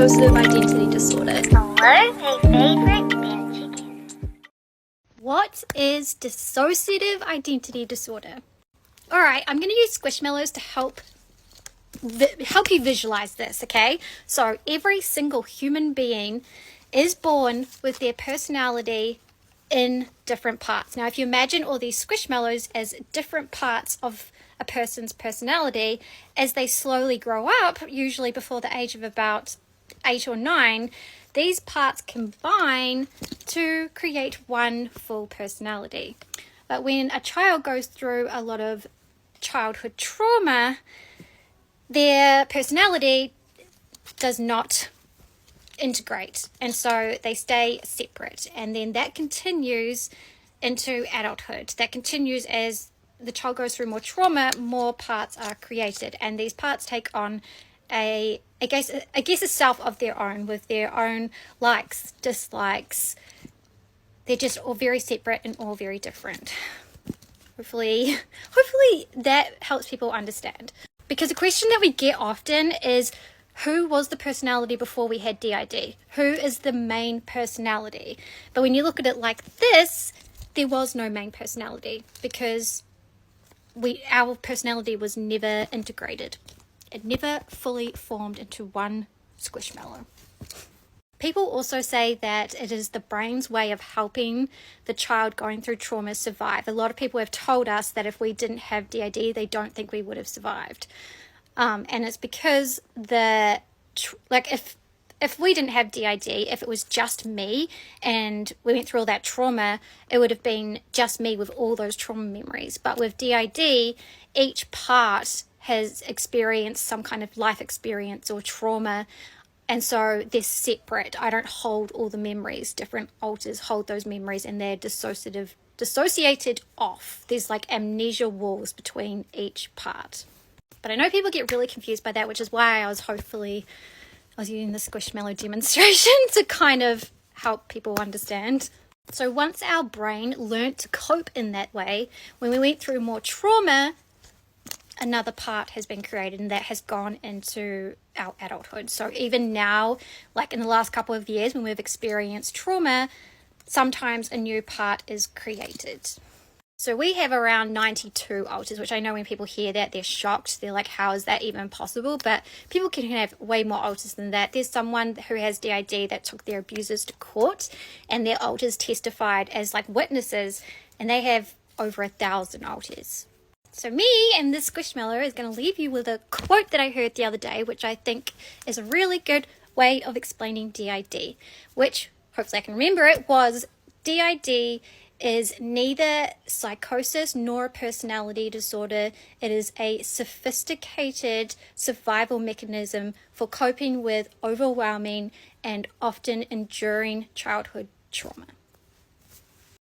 dissociative identity disorder? Hello, my favorite bin chicken. What is dissociative identity disorder? Alright, I'm going to use Squishmallows to help you visualize this, okay? So every single human being is born with their personality in different parts. Now, if you imagine all these Squishmallows as different parts of a person's personality, as they slowly grow up, usually before the age of about 8 or 9, these parts combine to create one full personality. But when a child goes through a lot of childhood trauma, their personality does not integrate, and so they stay separate, and then that continues into adulthood. That continues as the child goes through more trauma, more parts are created, and these parts take on I guess a self of their own, with their own likes, dislikes. They're just all very separate and all very different. Hopefully that helps people understand. Because the question that we get often is, who was the personality before we had DID? Who is the main personality? But when you look at it like this, there was no main personality, because our personality was never integrated. It never fully formed into one Squishmallow. People also say that it is the brain's way of helping the child going through trauma survive. A lot of people have told us that if we didn't have DID, they don't think we would have survived. And it's because if we didn't have DID, if it was just me and we went through all that trauma, it would have been just me with all those trauma memories. But with DID, each part has experienced some kind of life experience or trauma, and so they're separate. I don't hold all the memories. Different alters hold those memories, and they're dissociated off. There's like amnesia walls between each part. But I know people get really confused by that, which is why I was using the Squishmallow demonstration to kind of help people understand. So once our brain learnt to cope in that way, when we went through more trauma, another part has been created, and that has gone into our adulthood. So even now, like in the last couple of years when we've experienced trauma, sometimes a new part is created. So we have around 92 alters, which I know when people hear that, they're shocked. They're like, how is that even possible? But people can have way more alters than that. There's someone who has DID that took their abusers to court, and their alters testified as like witnesses, and they have over 1,000 alters. So me and this Squishmallow is going to leave you with a quote that I heard the other day, which I think is a really good way of explaining DID, which, hopefully I can remember it, was DID is neither psychosis nor a personality disorder. It is a sophisticated survival mechanism for coping with overwhelming and often enduring childhood trauma.